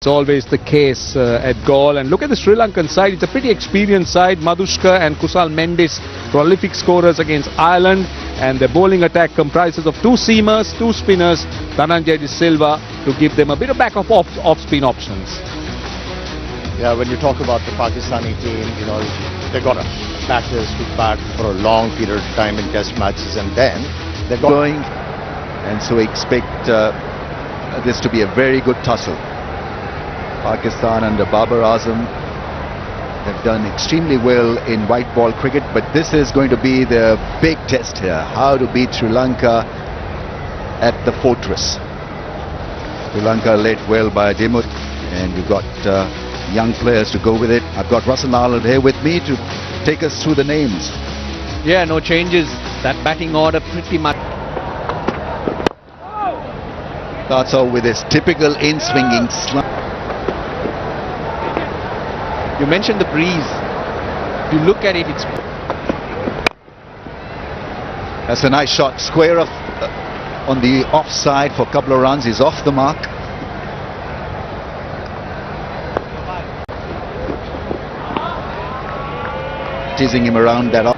It's always the case at Galle. And look at the Sri Lankan side. It's a pretty experienced side. Madhushka and Kusal Mendis, prolific scorers against Ireland. And their bowling attack comprises of two seamers, two spinners, Dhananjay De Silva, to give them a bit of backup off-spin options. Yeah, when you talk about the Pakistani team, they got batters to bat for a long period of time in test matches, and then they're going, and so expect this to be a very good tussle. Pakistan under Babar Azam have done extremely well in white ball cricket, but this is going to be the big test here, how to beat Sri Lanka at the fortress. Sri Lanka led well by Dimuth, and you've got young players to go with it. I've got Russell Nallad here with me to take us through the names. Yeah, no changes. That batting order pretty much. Starts off with his typical in-swinging slant. You mentioned the breeze. If you look at it, it's... That's a nice shot. Square off on the offside for a couple of runs. He's off the mark. Teasing him around that.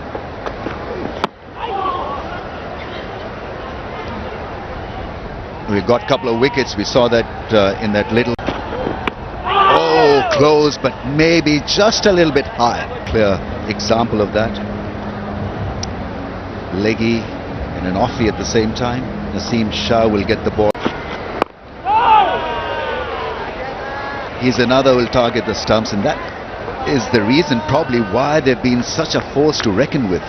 We got a couple of wickets. We saw that in that little... Oh, close, but maybe just a little bit high. Clear example of that. Leggy and an offie at the same time. Naseem Shah will get the ball. He's another who will target the stumps, and that is the reason probably why they've been such a force to reckon with.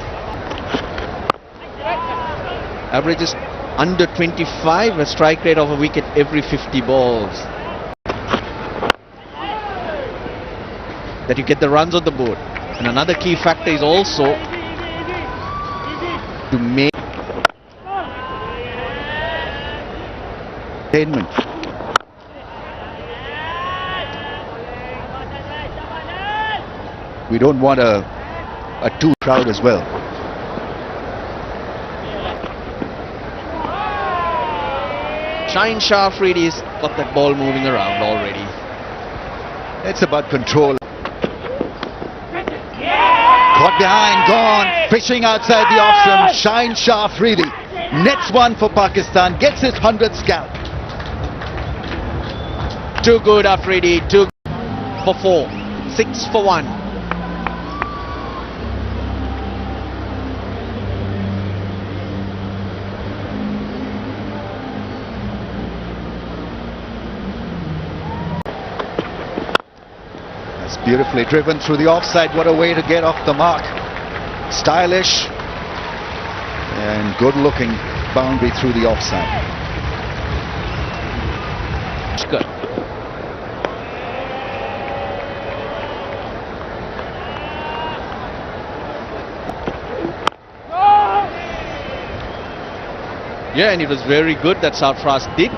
Averages under 25, a strike rate of a wicket every 50 balls. That you get the runs on the board. And another key factor is also to make entertainment. We don't want a too crowd as well. Shaheen Shah Afridi's got that ball moving around already. It's about control. Caught behind, gone, fishing outside the off stump. Shaheen Shah Afridi nets one for Pakistan, gets his 100th cap. Too good, Afridi. 2 for 4, 6 for 1. Beautifully driven through the offside. What a way to get off the mark. Stylish and good looking boundary through the offside. It's good. Yeah, and it was very good that Sarfraz did.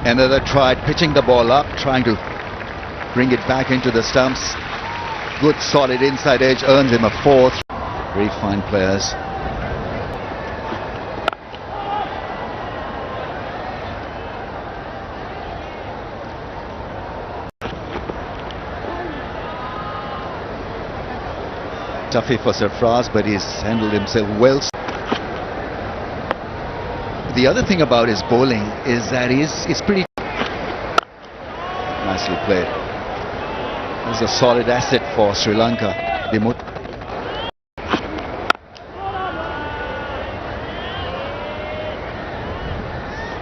Another tried pitching the ball up, trying to bring it back into the stumps. Good solid inside edge, earns him a 4th. Very fine players. Toughie for Sarfraz, but he's handled himself well. The other thing about his bowling is that he's pretty nicely played. He's a solid asset for Sri Lanka. Dimuth.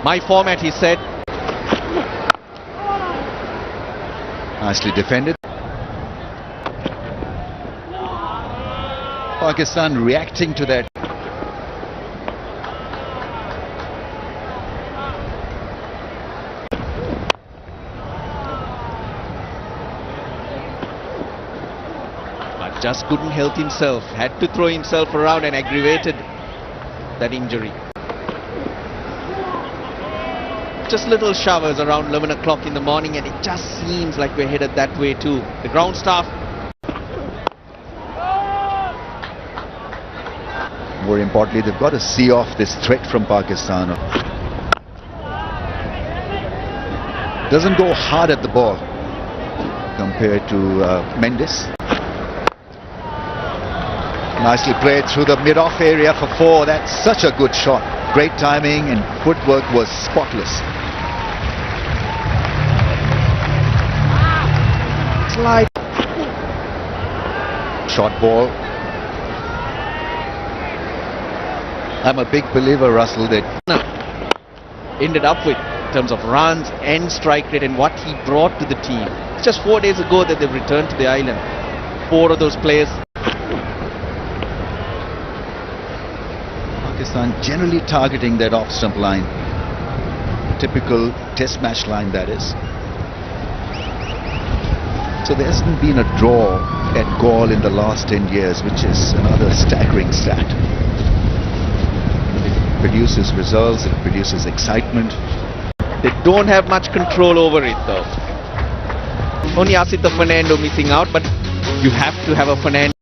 My format, he said. Nicely defended. Pakistan reacting to that. Just couldn't help himself, had to throw himself around and aggravated that injury. Just little showers around 11 o'clock in the morning, and it just seems like we're headed that way too. The ground staff. More importantly, they've got to see off this threat from Pakistan. Doesn't go hard at the ball compared to Mendes. Nicely played through the mid-off area for 4. That's such a good shot. Great timing and footwork was spotless. Slide. Short ball. I'm a big believer, Russell, that ended up with in terms of runs and strike rate and what he brought to the team. It's just 4 days ago that they've returned to the island. 4 of those players. Pakistan generally targeting that off-stump line. Typical test match line, that is. So there hasn't been a draw at Gaul in the last 10 years, which is another staggering stat. It produces results, it produces excitement. They don't have much control over it though. Only Asita Fernando missing out, but you have to have a Fernando.